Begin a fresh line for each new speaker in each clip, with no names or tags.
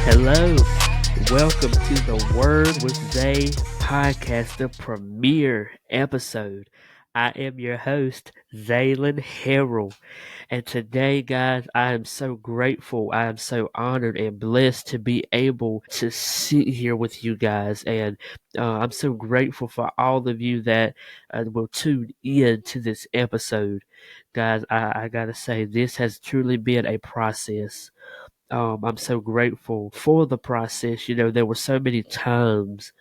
Hello, welcome to the Word With Zay Podcast, the premiere episode. I am your host, Zaylen Harrell. And today, guys, I am so grateful. I am so honored and blessed to be able to sit here with you guys. And I'm so grateful for all of you that will tune in to this episode. Guys, I got to say, this has truly been a process. I'm so grateful for the process. There were so many times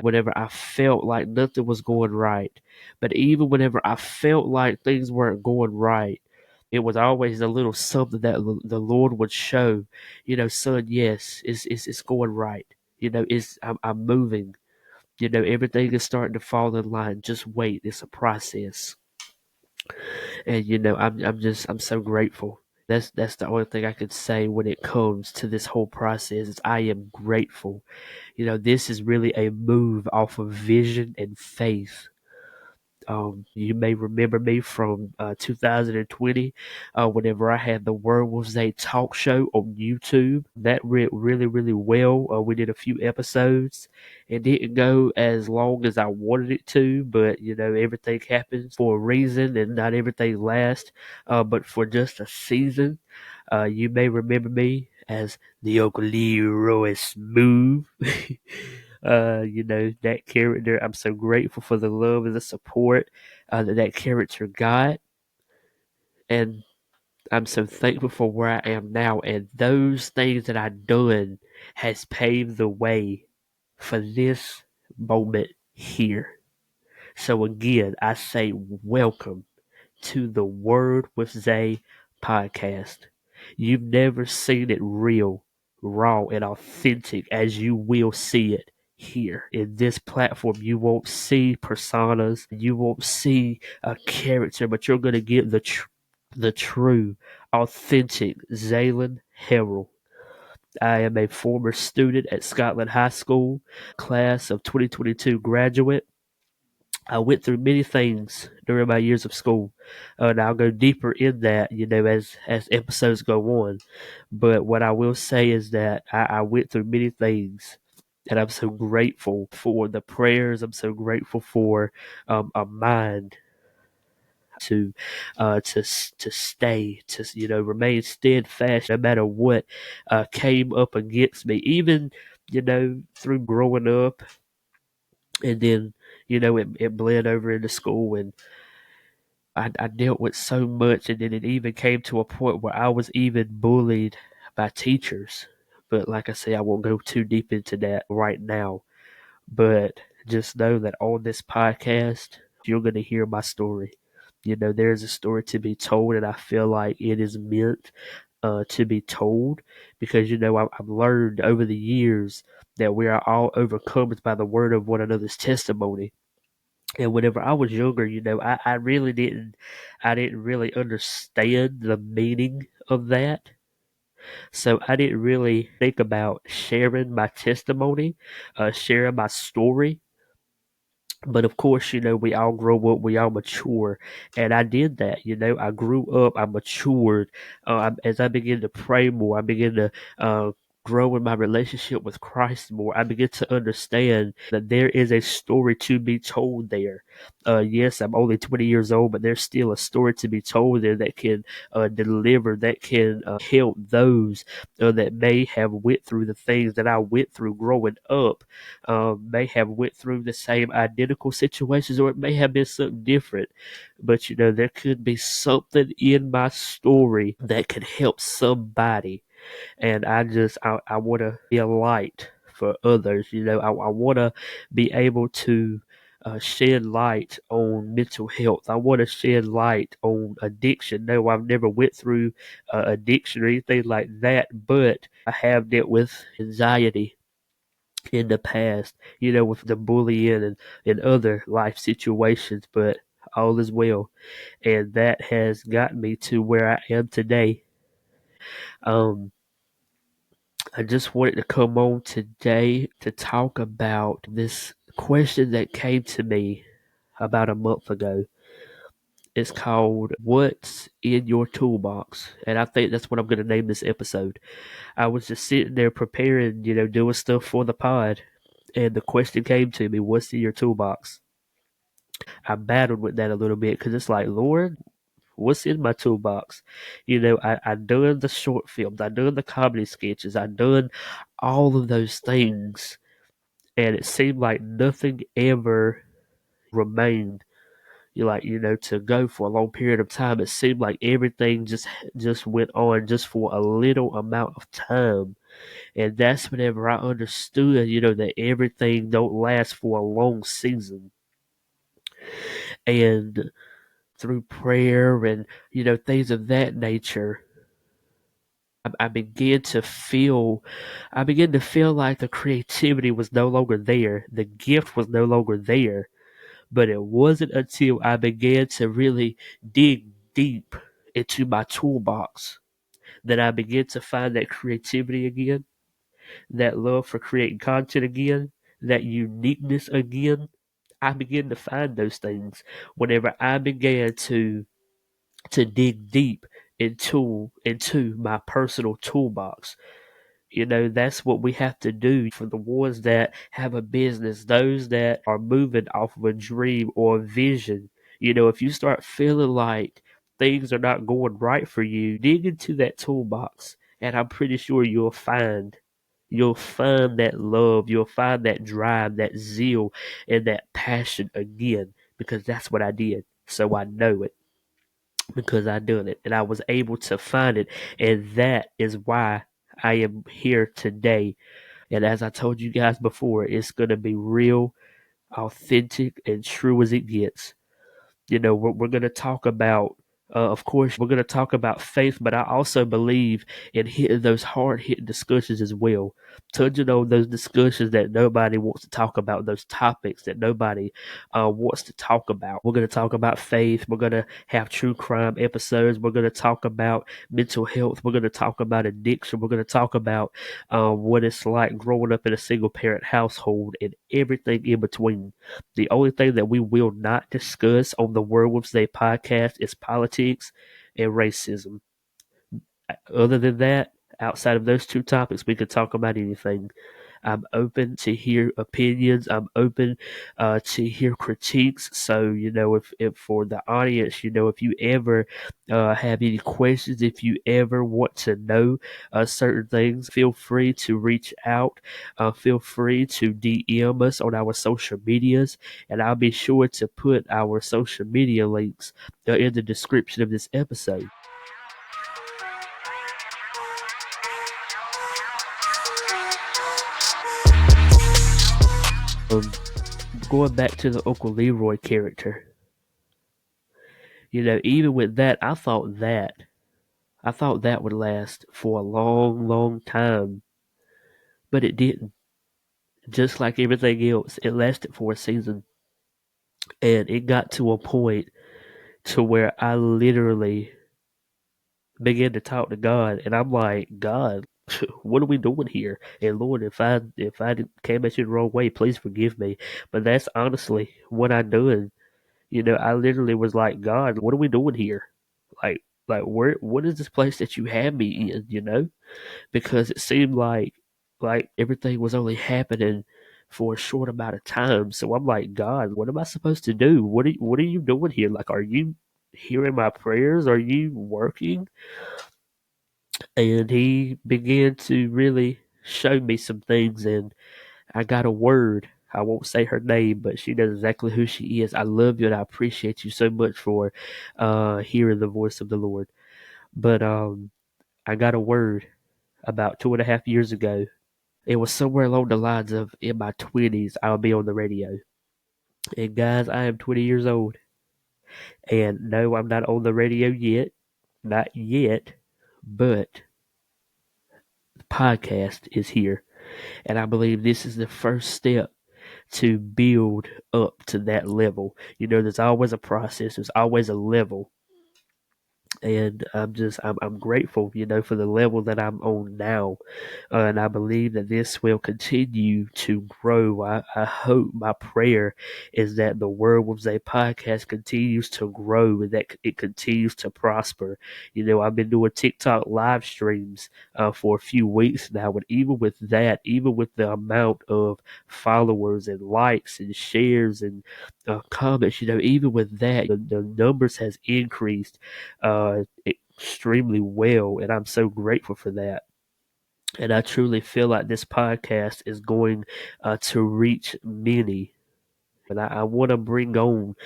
whenever I felt like nothing was going right. But even whenever I felt like things weren't going right, it was always a little something that the Lord would show, son, yes, it's going right. I'm moving. Everything is starting to fall in line. Just wait. It's a process. And I'm so grateful. That's the only thing I could say when it comes to this whole process is I am grateful. This is really a move off of vision and faith. You may remember me from 2020, whenever I had the Word With Zay talk show on YouTube. That went really, really well. We did a few episodes. It didn't go as long as I wanted it to, but everything happens for a reason, and not everything lasts. But for just a season, you may remember me as the Uncle Leroy Smooth. That character. I'm so grateful for the love and the support that character got. And I'm so thankful for where I am now. And those things that I've done has paved the way for this moment here. So again, I say welcome to the Word With Zay podcast. You've never seen it real, raw, and authentic as you will see it here. In this platform, you won't see personas, you won't see a character, but you're going to get the true, authentic Zaylen Harrell. I am a former student at Scotland High School, class of 2022 graduate. I went through many things during my years of school, and I'll go deeper in that, as episodes go on. But what I will say is that I went through many things, and I'm so grateful for the prayers. I'm so grateful for a mind to stay, to remain steadfast no matter what came up against me. Even through growing up, and then it bled over into school, and I dealt with so much, and then it even came to a point where I was even bullied by teachers. But like I say, I won't go too deep into that right now. But just know that on this podcast, you're going to hear my story. There's a story to be told, and I feel like it is meant to be told because, I've learned over the years that we are all overcome by the word of one another's testimony. And whenever I was younger, I really I didn't really understand the meaning of that. So I didn't really think about sharing my testimony, sharing my story. But of course, we all grow up, we all mature. And I did that, I grew up, I matured. As I began to pray more, I began to grow in my relationship with Christ more. I began to understand that there is a story to be told there. Yes, I'm only 20 years old, but there's still a story to be told there that can deliver, that can help those that may have went through the things that I went through growing up, may have went through the same identical situations, or it may have been something different. But there could be something in my story that could help somebody. And I want to be a light for others. I want to be able to shed light on mental health. I want to shed light on addiction. No, I've never went through addiction or anything like that, but I have dealt with anxiety in the past, with the bullying and other life situations, but all is well. And that has got me to where I am today. I just wanted to come on today to talk about this question that came to me about a month ago. It's called What's in Your Toolbox. And I think that's what I'm going to name this episode. I was just sitting there preparing, doing stuff for the pod. And the question came to me, what's in your toolbox? I battled with that a little bit because it's like, Lord, what's in my toolbox? I done the short films, I done the comedy sketches, I done all of those things. And it seemed like nothing ever remained. To go for a long period of time. It seemed like everything just went on just for a little amount of time. And that's whenever I understood, that everything don't last for a long season. And through prayer and, things of that nature, I began to feel like the creativity was no longer there. The gift was no longer there. But it wasn't until I began to really dig deep into my toolbox that I began to find that creativity again, that love for creating content again, that uniqueness again. I began to find those things whenever I began to dig deep into my personal toolbox. That's what we have to do for the ones that have a business, those that are moving off of a dream or a vision. If you start feeling like things are not going right for you, dig into that toolbox and I'm pretty sure you'll find that love, you'll find that drive, that zeal, and that passion again, because that's what I did. So I know it because I done it and I was able to find it. And that is why I am here today. And as I told you guys before, it's going to be real, authentic, and true as it gets. We're going to talk about, of course, we're going to talk about faith, but I also believe in hitting those hard hitting discussions as well. Touching on those discussions that nobody wants to talk about, those topics that nobody wants to talk about. We're going to talk about faith. We're going to have true crime episodes. We're going to talk about mental health. We're going to talk about addiction. We're going to talk about what it's like growing up in a single parent household and everything in between. The only thing that we will not discuss on the Word With Zay podcast is politics and racism. Other than that, outside of those two topics, we could talk about anything. I'm open to hear opinions. I'm open to hear critiques. So, if for the audience, if you ever have any questions, if you ever want to know certain things, feel free to reach out. Feel free to DM us on our social medias, and I'll be sure to put our social media links in the description of this episode. Um, Going back to the Uncle Leroy character, even with that, I thought that would last for a long, long time, but it didn't. Just like everything else, it lasted for a season, and it got to a point to where I literally began to talk to God, and I'm like, God, what are we doing here? And Lord, if I came at you the wrong way, please forgive me. But that's honestly what I done. I literally was like, God, what are we doing here? Like what is this place that you have me in, Because it seemed like everything was only happening for a short amount of time. So I'm like, God, what am I supposed to do? What are you doing here? Like, are you hearing my prayers? Are you working? And he began to really show me some things, and I got a word. I won't say her name, but she knows exactly who she is. I love you and I appreciate you so much for hearing the voice of the Lord. But I got a word about 2.5 years ago. It was somewhere along the lines of, in my 20s, I'll be on the radio. And guys, I am 20 years old. And no, I'm not on the radio yet. Not yet. But the podcast is here. And I believe this is the first step to build up to that level. There's always a process, there's always a level. And I'm grateful, for the level that I'm on now. And I believe that this will continue to grow. I hope, my prayer is that the Word With Zay podcast continues to grow and that it continues to prosper. I've been doing TikTok live streams for a few weeks now, and even with that, even with the amount of followers and likes and shares and comments, even with that, the numbers has increased extremely well, and I'm so grateful for that. And I truly feel like this podcast is going to reach many. And I want to bring on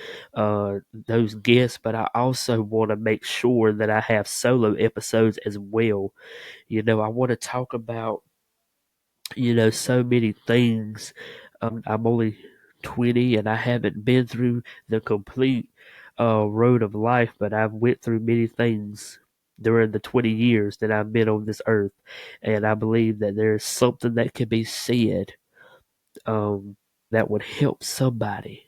those guests, but I also want to make sure that I have solo episodes as well. I want to talk about, so many things. I'm only 20 and I haven't been through the complete road of life, but I've went through many things during the 20 years that I've been on this earth. And I believe that there's something that can be said um, that would help somebody,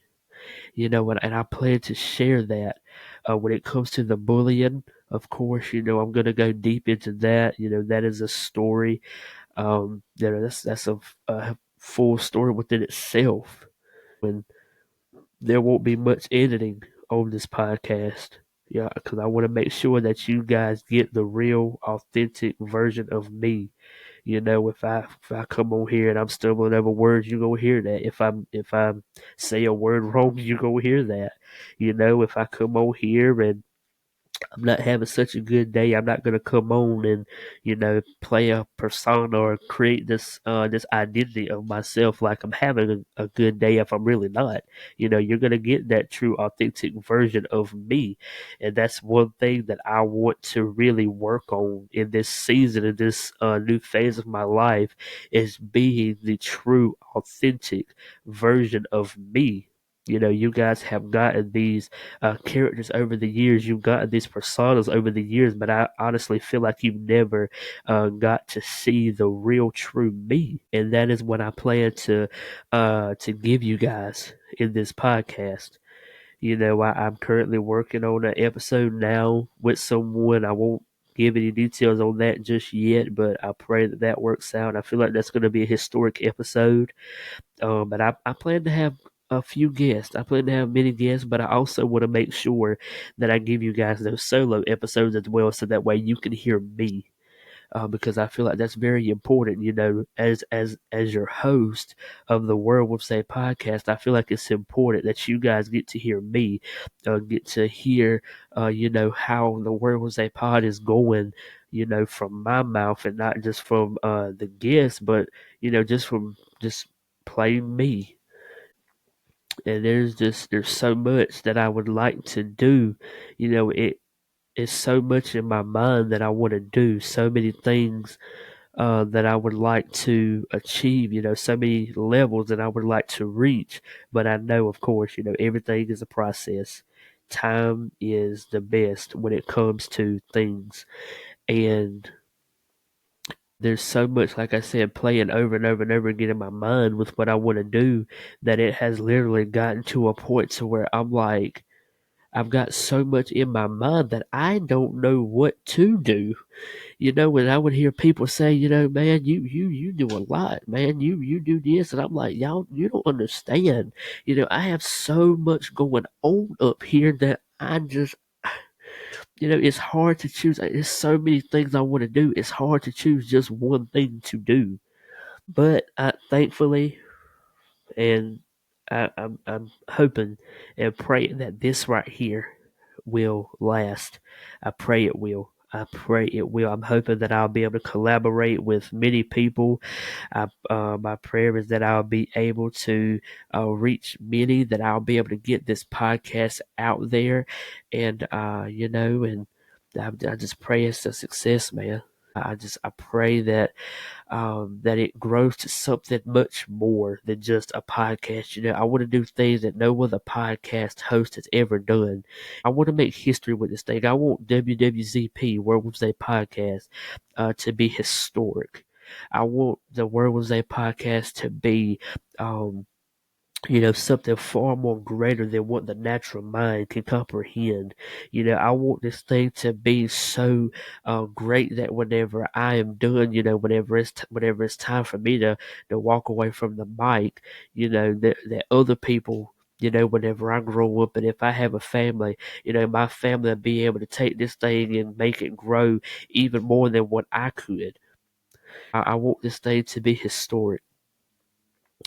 and I plan to share that. When it comes to the bullying, of course, I'm going to go deep into that. That is a story. That's a full story within itself. And there won't be much editing on this podcast. Yeah, because I want to make sure that you guys get the real, authentic version of me. If I come on here and I'm stumbling over words, you gonna hear that. If I say a word wrong, you gonna hear that. If I come on here and I'm not having such a good day, I'm not gonna come on and play a persona or create this identity of myself like I'm having a good day if I'm really not. You're gonna get that true authentic version of me, and that's one thing that I want to really work on in this season, in this new phase of my life, is being the true authentic version of me. You guys have gotten these characters over the years. You've gotten these personas over the years, but I honestly feel like you've never got to see the real, true me, and that is what I plan to give you guys in this podcast. I'm currently working on an episode now with someone. I won't give any details on that just yet, but I pray that that works out. I feel like that's going to be a historic episode. But I plan to have a few guests. I plan to have many guests, but I also want to make sure that I give you guys those solo episodes as well, so that way you can hear me. Because I feel like that's very important. As your host of the Word With Zay podcast, I feel like it's important that you guys get to hear me, get to hear, how the Word With Zay pod is going, from my mouth, and not just from the guests, but just from just playing me. And there's so much that I would like to do. It is so much in my mind that I want to do. So many things that I would like to achieve. So many levels that I would like to reach. But I know, of course, everything is a process. Time is the best when it comes to things, and there's so much, like I said, playing over and over and over again in my mind with what I want to do, that it has literally gotten to a point to where I'm like, I've got so much in my mind that I don't know what to do. When I would hear people say, man, you do a lot, man, you do this, and I'm like, y'all, you don't understand. I have so much going on up here that I just, it's hard to choose. There's so many things I want to do. It's hard to choose just one thing to do. But thankfully, and I'm hoping and praying that this right here will last. I pray it will. I pray it will. I'm hoping that I'll be able to collaborate with many people. My prayer is that I'll be able to reach many, that I'll be able to get this podcast out there, and and I just pray it's a success, man. I pray that it grows to something much more than just a podcast. I want to do things that no other podcast host has ever done. I want to make history with this thing. I want WWZP, Word With Zay Podcast, to be historic. I want the Word With Zay Podcast to be something far more greater than what the natural mind can comprehend. I want this thing to be so great that whenever I am done, whenever it's time for me to walk away from the mic, that other people. Whenever I grow up and if I have a family, my family will be able to take this thing and make it grow even more than what I could. I want this thing to be historic.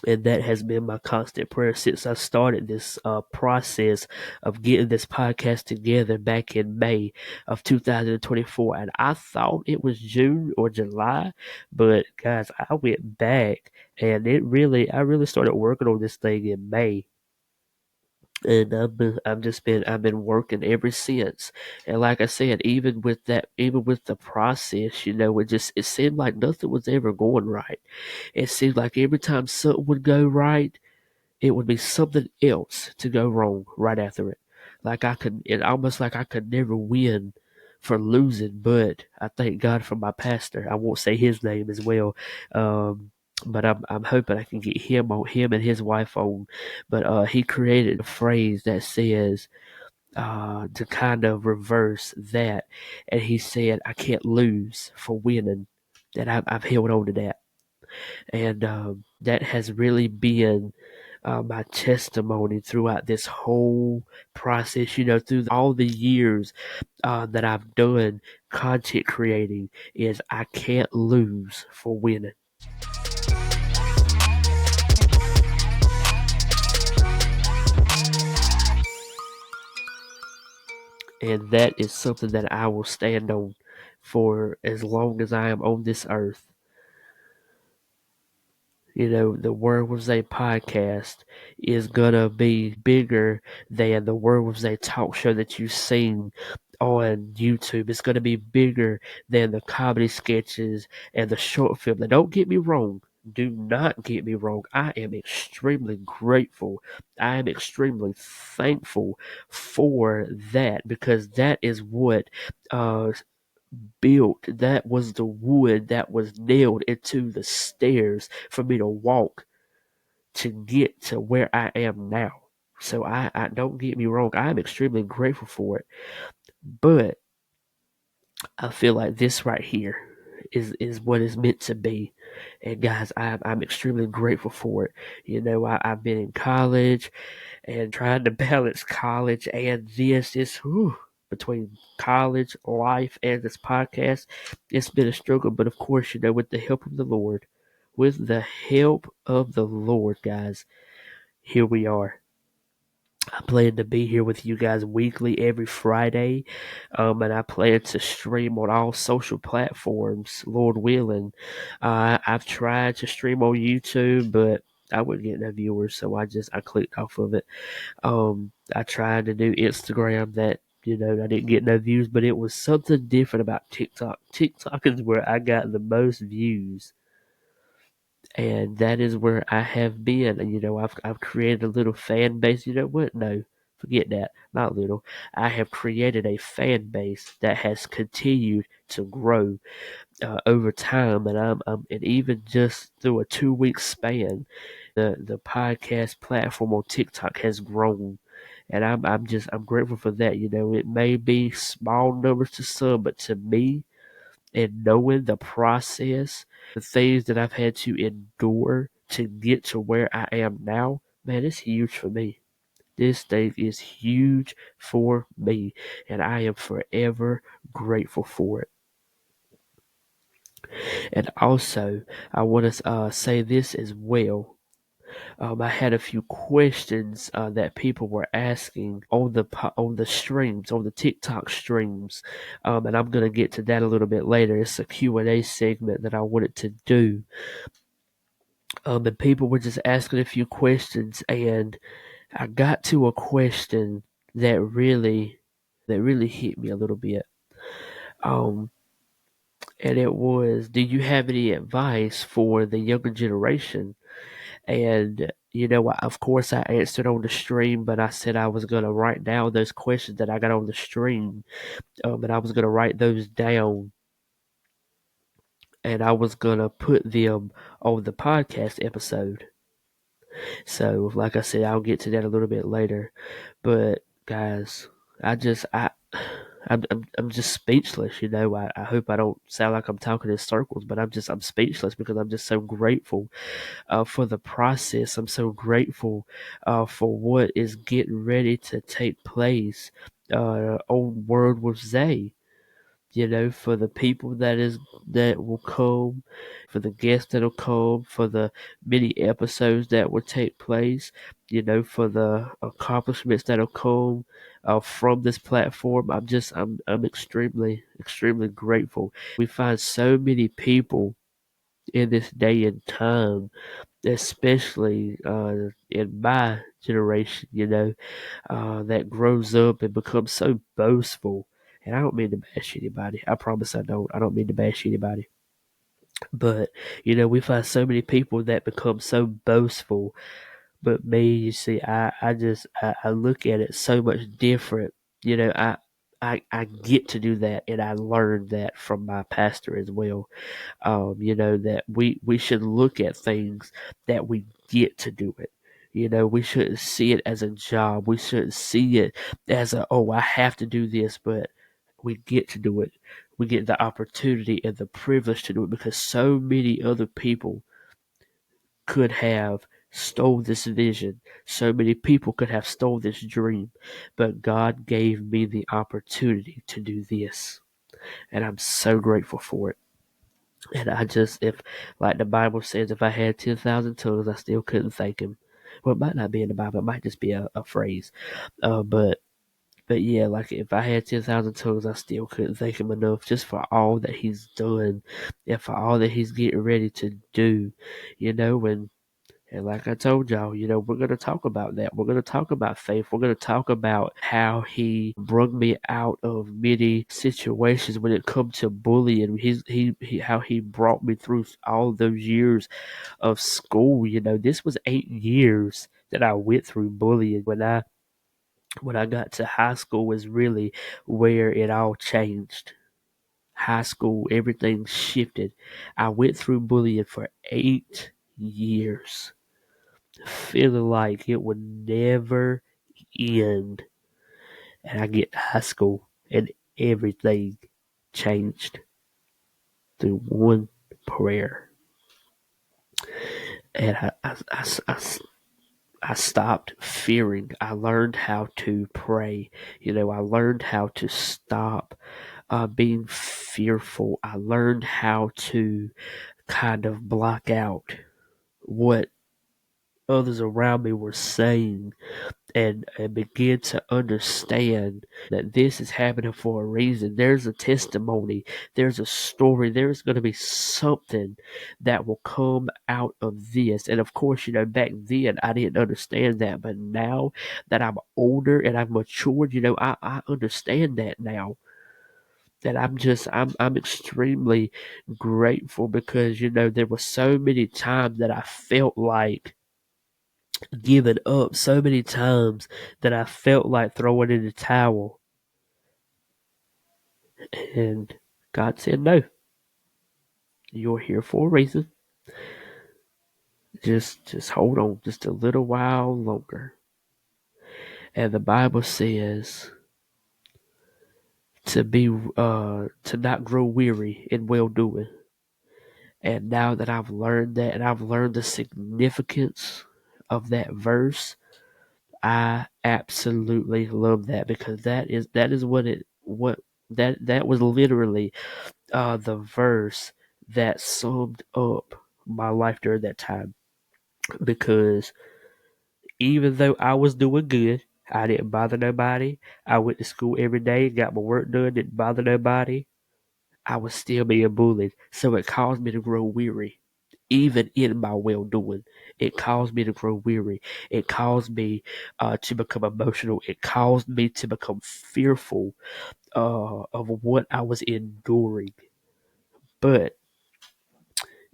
And that has been my constant prayer since I started this process of getting this podcast together back in May of 2024. And I thought it was June or July, but guys, I went back and I really started working on this thing in May. And I've been working ever since. And like I said, even with the process, it seemed like nothing was ever going right. It seemed like every time something would go right, it would be something else to go wrong right after it. Almost like I could never win for losing, but I thank God for my pastor. I won't say his name as well. But I'm hoping I can get him and his wife on. But he created a phrase that says to kind of reverse that, and he said, "I can't lose for winning," and I've held on to that, and that has really been my testimony throughout this whole process. Through all the years that I've done content creating, is I can't lose for winning. And that is something that I will stand on for as long as I am on this earth. The Word With Zay podcast is gonna be bigger than the Word With Zay talk show that you've seen on YouTube. It's gonna be bigger than the comedy sketches and the short film. Now, don't get me wrong. Do not get me wrong. I am extremely grateful. I am extremely thankful for that, because that is what uh, that was the wood that was nailed into the stairs for me to walk to get to where I am now. So I don't get me wrong, I'm extremely grateful for it. But I feel like this right here is what is meant to be. And guys, I'm extremely grateful for it. I've been in college and trying to balance college and between college life and this podcast, it's been a struggle. But of course, with the help of the Lord, guys, here we are. I plan to be here with you guys weekly every Friday, and I plan to stream on all social platforms, Lord willing. I've tried to stream on YouTube, but I wouldn't get no viewers, so I clicked off of it. I tried to do Instagram, that I didn't get no views, but it was something different about TikTok. TikTok is where I got the most views, and that is where I have been. And I've created a little fan base. You know what? No, forget that. Not little. I have created a fan base that has continued to grow over time, and and even just through a 2 week span, the podcast platform on TikTok has grown. And I'm grateful for that. It may be small numbers to some, but to me, and knowing the process, the things that I've had to endure to get to where I am now, man, it's huge for me. This thing is huge for me, and I am forever grateful for it. And also, I want to say this as well. I had a few questions that people were asking on the streams, on the TikTok streams, and I'm gonna get to that a little bit later. It's a Q&A segment that I wanted to do, and people were just asking a few questions, and I got to a question that really hit me a little bit. Um, and it was, do you have any advice for the younger generation? And of course, I answered on the stream, but I said I was gonna write down those questions that I got on the stream, and I was gonna write those down, and I was gonna put them on the podcast episode. So, like I said, I'll get to that a little bit later. But guys, I'm just speechless. I hope I don't sound like I'm talking in circles, but I'm speechless because I'm just so grateful for the process. I'm so grateful for what is getting ready to take place on Word with Zay. For the people that will come, for the guests that'll come, for the many episodes that will take place, for the accomplishments that'll come from this platform. I'm extremely, extremely grateful. We find so many people in this day and time, especially in my generation, that grows up and becomes so boastful. And I don't mean to bash anybody. I promise I don't. I don't mean to bash anybody. But, we find so many people that become so boastful. But me, you see, I look at it so much different. I get to do that, and I learned that from my pastor as well. That we should look at things that we get to do it. We shouldn't see it as a job. We shouldn't see it as oh, I have to do this, but we get to do it. We get the opportunity and the privilege to do it because so many other people could have stole this vision. So many people could have stole this dream, but God gave me the opportunity to do this. And I'm so grateful for it. And if, like the Bible says, if I had 10,000 tongues, I still couldn't thank him. Well, it might not be in the Bible. It might just be a phrase. But yeah, like if I had 10,000 tongues, I still couldn't thank him enough just for all that he's done and for all that he's getting ready to do, and like I told y'all, we're going to talk about that. We're going to talk about faith. We're going to talk about how he brought me out of many situations when it comes to bullying. How he brought me through all those years of school. This was 8 years that I went through bullying. When I got to high school was really where it all changed. High school, everything shifted. I went through bullying for 8 years, feeling like it would never end. And I get to high school and everything changed through one prayer. And I stopped fearing. I learned how to pray. I learned how to stop being fearful. I learned how to kind of block out what others around me were saying and begin to understand that this is happening for a reason. There's a testimony, there's a story, there's going to be something that will come out of this. And of course, back then I didn't understand that, but now that I'm older and I've matured, I understand that now. That I'm extremely grateful because there were so many times that I felt like given up, so many times that I felt like throwing in the towel. And God said, no, you're here for a reason. Just hold on just a little while longer. And the Bible says to not grow weary in well doing. And now that I've learned that and I've learned the significance of that verse, I absolutely love that because that is that was literally the verse that summed up my life during that time. Because even though I was doing good, I didn't bother nobody. I went to school every day, got my work done, didn't bother nobody. I was still being bullied, so it caused me to grow weary. Even in my well doing, it caused me to grow weary. It caused me to become emotional. It caused me to become fearful of what I was enduring. But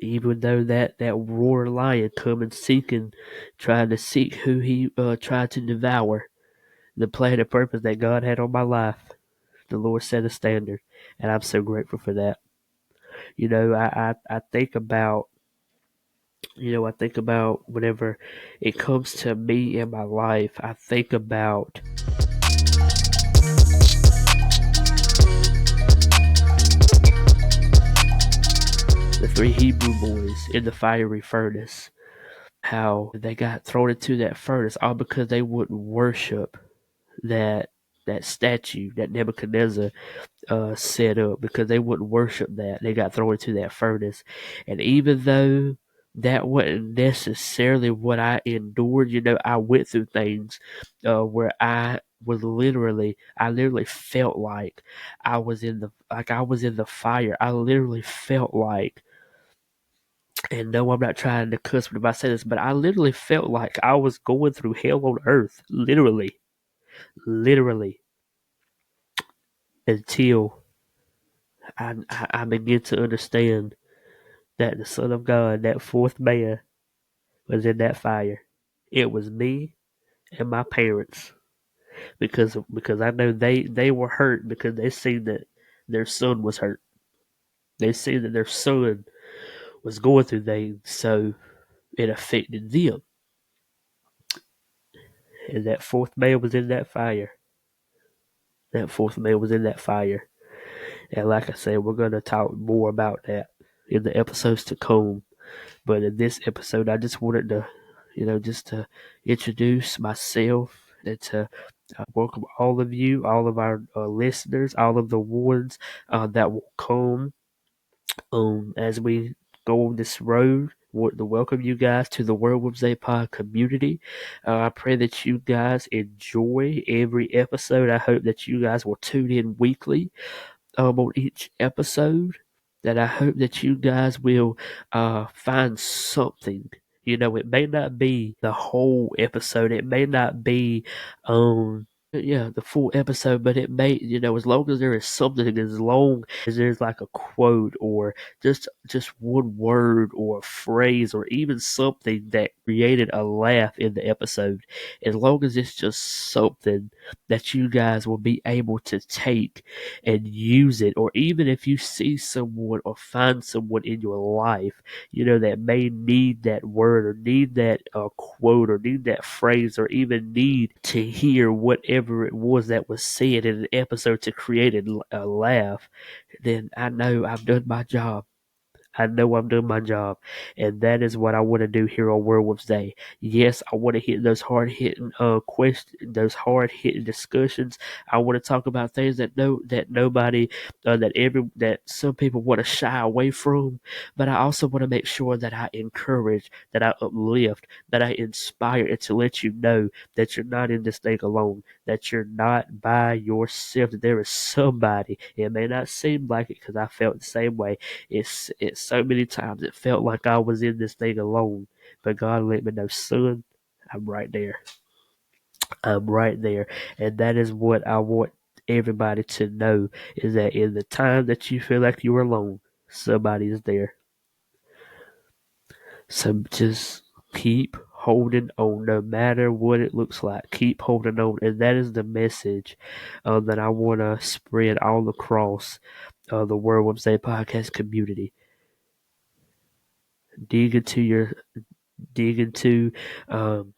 even though that roaring lion coming seeking, trying to seek who he tried to devour, the plan and purpose that God had on my life, the Lord set a standard, and I'm so grateful for that. I think about I think about whenever it comes to me in my life, I think about the three Hebrew boys in the fiery furnace. How they got thrown into that furnace all because they wouldn't worship that that statue that Nebuchadnezzar set up, because they wouldn't worship that. They got thrown into that furnace. And even though that wasn't necessarily what I endured, I went through things where I literally felt like I was in the fire. I literally felt like, and no, I'm not trying to cuss when I say this, but I literally felt like I was going through hell on earth. Literally, until I began to understand that the Son of God, that fourth man, was in that fire. It was me and my parents, because I know they were hurt because they seen that their son was hurt. They seen that their son was going through things, so it affected them. And that fourth man was in that fire. That fourth man was in that fire. And like I said, we're going to talk more about that in the episodes to come. But in this episode, I just wanted to, just to introduce myself and to welcome all of you, all of our listeners, all of the ones that will come as we go on this road. Want to welcome you guys to the Word With Zay Pod community. I pray that you guys enjoy every episode. I hope that you guys will tune in weekly on each episode. That I hope that you guys will find something. It may not be the whole episode. It may not be the full episode, but it may, as long as there is something, as long as there's like a quote or just one word or a phrase or even something that created a laugh in the episode, as long as it's just something that you guys will be able to take and use it, or even if you see someone or find someone in your life, that may need that word or need that quote or need that phrase or even need to hear whatever it was that was said in an episode to create a laugh, then I know I've done my job. I know I'm doing my job, and that is what I want to do here on Word With Zay. Yes, I want to hit those hard hitting questions, those hard hitting discussions. I want to talk about things that nobody, that some people want to shy away from. But I also want to make sure that I encourage, that I uplift, that I inspire, and to let you know that you're not in this thing alone. That you're not by yourself. That there is somebody. It may not seem like it, because I felt the same way. It's so many times it felt like I was in this thing alone, but God let me know, son, I'm right there. I'm right there, and that is what I want everybody to know, is that in the time that you feel like you're alone, somebody is there. So just keep holding on, no matter what it looks like. Keep holding on, and that is the message that I want to spread all across the Word With Zay podcast community. Dig into your dig into um,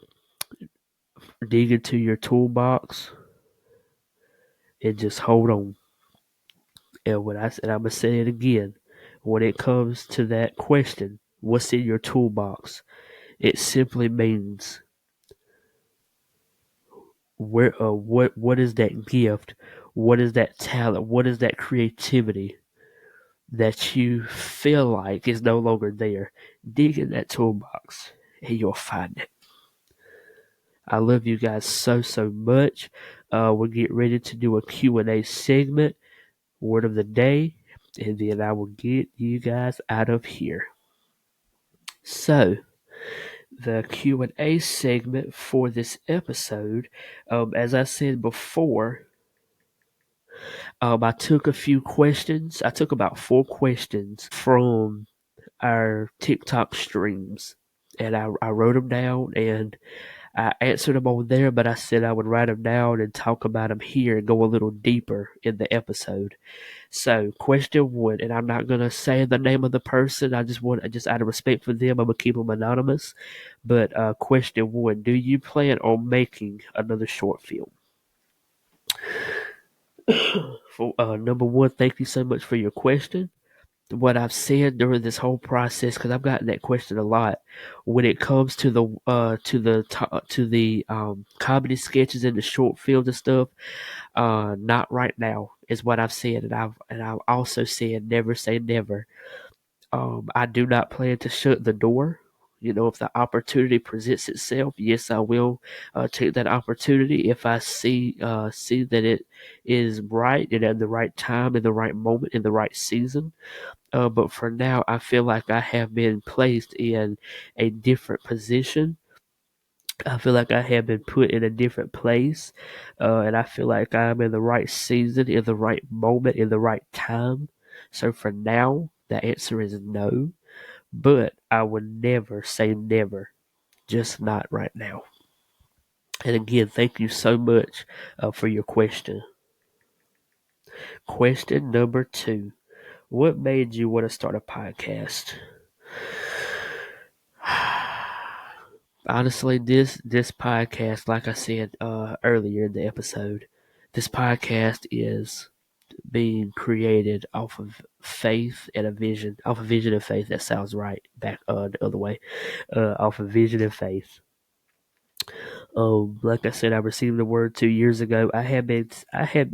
dig into your toolbox and just hold on. And when I said, I'm gonna say it again, when it comes to that question, what's in your toolbox? It simply means what is that gift? What is that talent? What is that creativity that you feel like is no longer there? Dig in that toolbox and you'll find it. I love you guys so much. We'll get ready to do a Q&A segment, word of the day, and then I will get you guys out of here. So, the Q&A segment for this episode, as I said before, I took a few questions. I took about 4 questions from our TikTok streams, and I wrote them down, and I answered them on there, but I said I would write them down and talk about them here and go a little deeper in the episode. So, question one, and I'm not gonna say the name of the person. Just out of respect for them, I'm gonna keep them anonymous. But question one: do you plan on making another short film? For number one, thank you so much for your question. What I've said during this whole process, because I've gotten that question a lot, when it comes to the comedy sketches and the short films and stuff, not right now is what I've said, and I've also said never say never. I do not plan to shut the door. You know, if the opportunity presents itself, yes, I will take that opportunity if I see that it is right and at the right time, in the right moment, in the right season. But for now, I feel like I have been placed in a different position. I feel like I have been put in a different place, and I feel like I'm in the right season, in the right moment, in the right time. So for now, the answer is no, but I would never say never, just not right now. And again, thank you so much for your question. Question number two: what made you want to start a podcast? Honestly, this podcast, like I said earlier in the episode, this podcast is being created off of faith and a vision, off of vision and faith. That sounds right. Back the other way, off of vision and faith. Like I said, I received the word 2 years ago. I have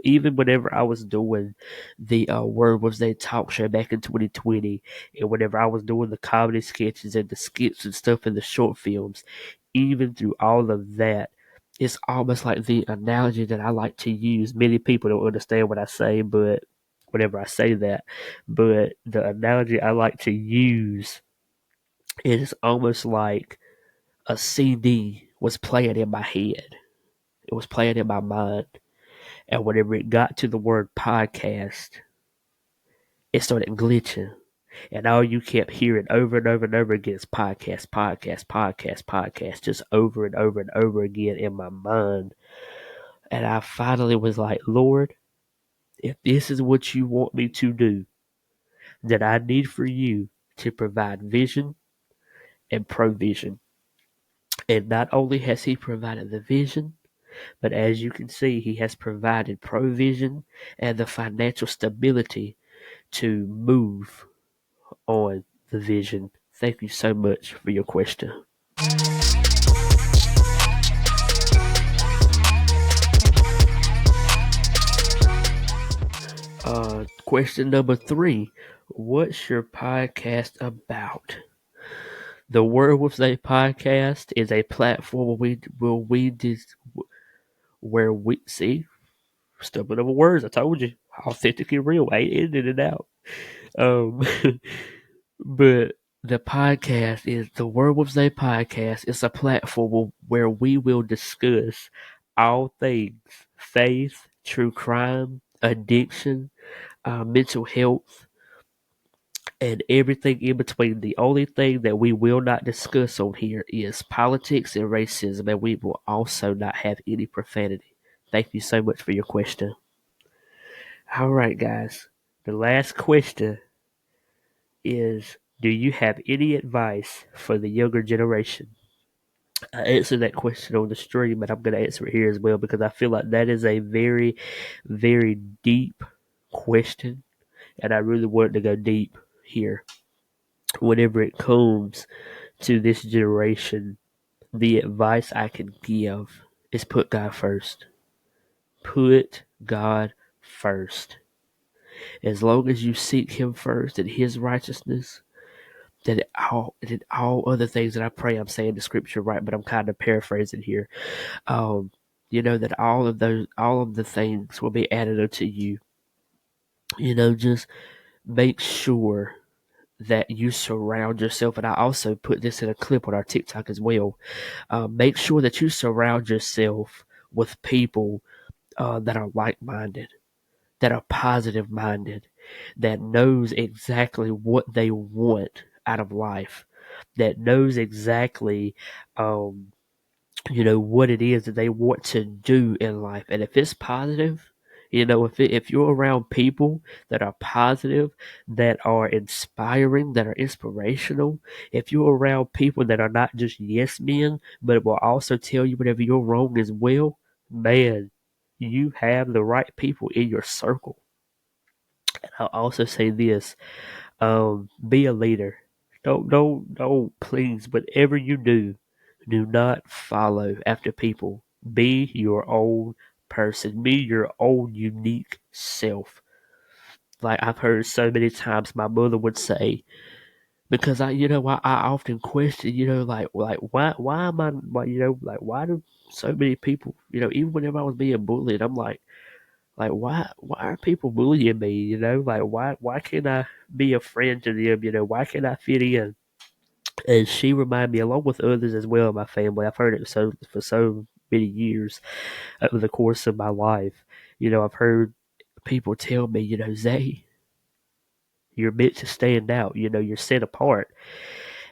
even whenever I was doing the Word With Zay talk show back in 2020, and whenever I was doing the comedy sketches and the skits and stuff in the short films, even through all of that, it's almost like the analogy that I like to use. Many people don't understand what I say, but whenever I say that, but the analogy I like to use is almost like a CD was playing in my head. It was playing in my mind. And whenever it got to the word podcast, it started glitching. And all you kept hearing over and over and over again is podcast, podcast, podcast, podcast, just over and over and over again in my mind. And I finally was like, Lord, if this is what you want me to do, then I need for you to provide vision and provision. And not only has He provided the vision, but as you can see, He has provided provision and the financial stability to move on the vision. Thank you so much for your question. Question number three: what's your podcast about? The Word With Zay Podcast is a platform where we see stumbling over words. I told you, authentically real. I ain't edited it out. Um, but the podcast is the Word With Zay Podcast. It's a platform where we will discuss all things faith, true crime, addiction, mental health, and everything in between. The only thing that we will not discuss on here is politics and racism, and we will also not have any profanity. Thank you so much for your question. All right, guys. The last question is: do you have any advice for the younger generation? I answered that question on the stream, but I'm going to answer it here as well because I feel like that is a very, very deep question, and I really wanted to go deep here. Whenever it comes to this generation, the advice I can give is put God first. Put God first. As long as you seek Him first and His righteousness, then all other things that I pray, I'm saying the scripture right, but I'm kind of paraphrasing here. That all of the things will be added unto you. Just make sure that you surround yourself, and I also put this in a clip on our TikTok as well. Make sure that you surround yourself with people that are like-minded, that are positive-minded, that knows exactly what they want out of life, that knows exactly what it is that they want to do in life. And if it's positive, if you're around people that are positive, that are inspiring, that are inspirational, if you're around people that are not just yes men, but will also tell you whenever you're wrong as well, man, you have the right people in your circle. And I'll also say this, be a leader. Don't, please, whatever you do not follow after people. Be your own person. Be your own unique self. Like I've heard so many times my mother would say, because I often question, like why am I, like why do so many people, even whenever I was being bullied, I'm like why are people bullying me? Like why can't I be a friend to them? Why can't I fit in? And she reminded me, along with others as well in my family. I've heard it for so many years over the course of my life. I've heard people tell me, Zay, you're meant to stand out. You're set apart.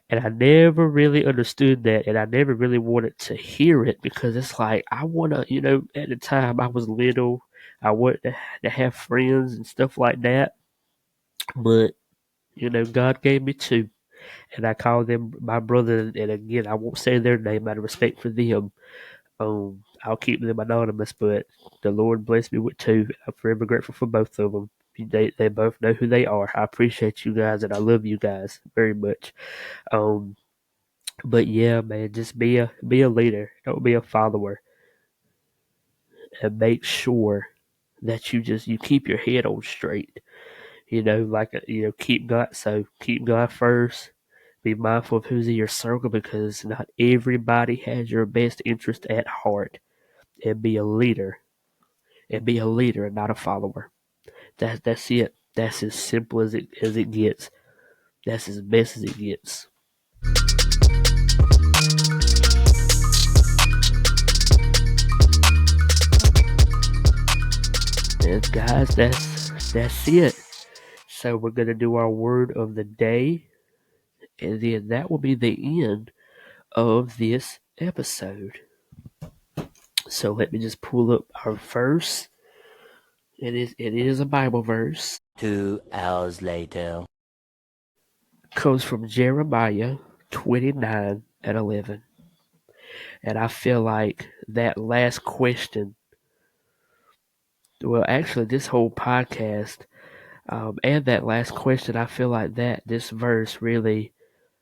And I never really understood that, and I never really wanted to hear it because it's like I want to, at the time I was little, I wanted to have friends and stuff like that. But God gave me two, and I call them my brother. And again, I won't say their name out of respect for them. I'll keep them anonymous, but the Lord blessed me with two. I'm forever grateful for both of them. They both know who they are. I appreciate you guys, and I love you guys very much. Um, but yeah, man, just be a leader. Don't be a follower, and make sure that you keep your head on straight. Keep God first. Be mindful of who's in your circle because not everybody has your best interest at heart. And be a leader. And be a leader and not a follower. That's it. That's as simple as it gets. That's as best as it gets. And guys, that's it. So we're gonna do our word of the day, and then that will be the end of this episode. So let me just pull up our verse. It is a Bible verse.
2 hours later.
Comes from Jeremiah 29:11. And I feel like that last question, well, actually, this whole podcast, and that last question, I feel like that this verse really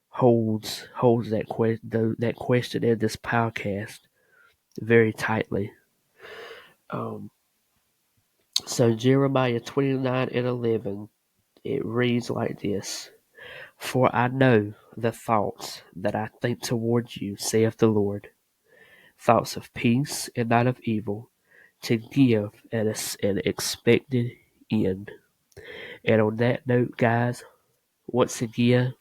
holds that question in this podcast very tightly. Um, so Jeremiah 29:11, it reads like this: For I know the thoughts that I think towards you, saith the Lord, thoughts of peace and not of evil, to give an expected end. And on that note, guys, once again,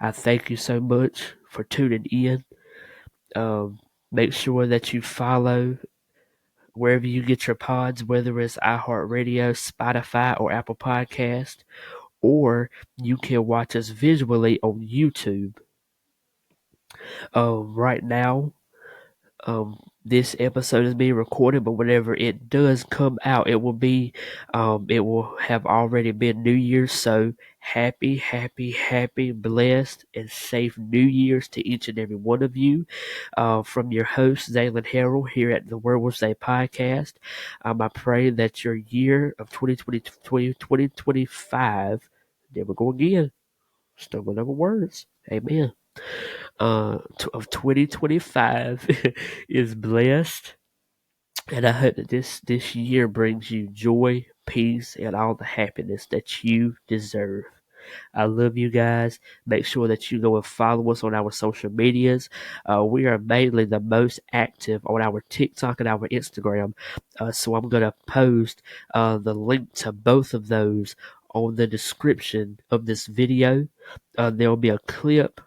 I thank you so much for tuning in. Um, Make sure that you follow wherever you get your pods, whether it's iHeartRadio, Spotify, or Apple Podcast, or you can watch us visually on YouTube. Right now, this episode is being recorded, but whenever it does come out, it will have already been New Year's. So happy, blessed, and safe New Year's to each and every one of you. From your host, Zaylen Harrell, here at the Word With Zay Podcast. I pray that your year of 2025, there we go again, stumbling over words. Amen. Of 2025 is blessed, and I hope that this year brings you joy, peace, and all the happiness that you deserve. I love you guys. Make sure that you go and follow us on our social medias. We are mainly the most active on our TikTok and our Instagram. So I'm going to post the link to both of those on the description of this video. There will be a clip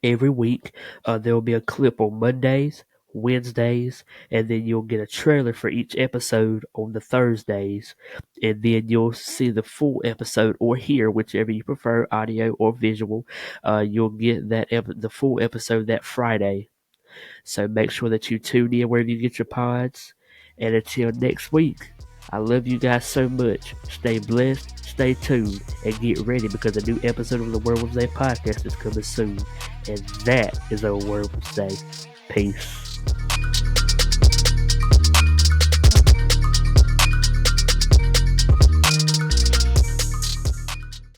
every week. There will be a clip on Mondays, Wednesdays, and then you'll get a trailer for each episode on the Thursdays. And then you'll see the full episode or hear, whichever you prefer, audio or visual. You'll get the full episode that Friday. So make sure that you tune in wherever you get your pods. And until next week, I love you guys so much. Stay blessed, stay tuned, and get ready because a new episode of the Word With Zay Podcast is coming soon. And that is a Word With Zay. Peace.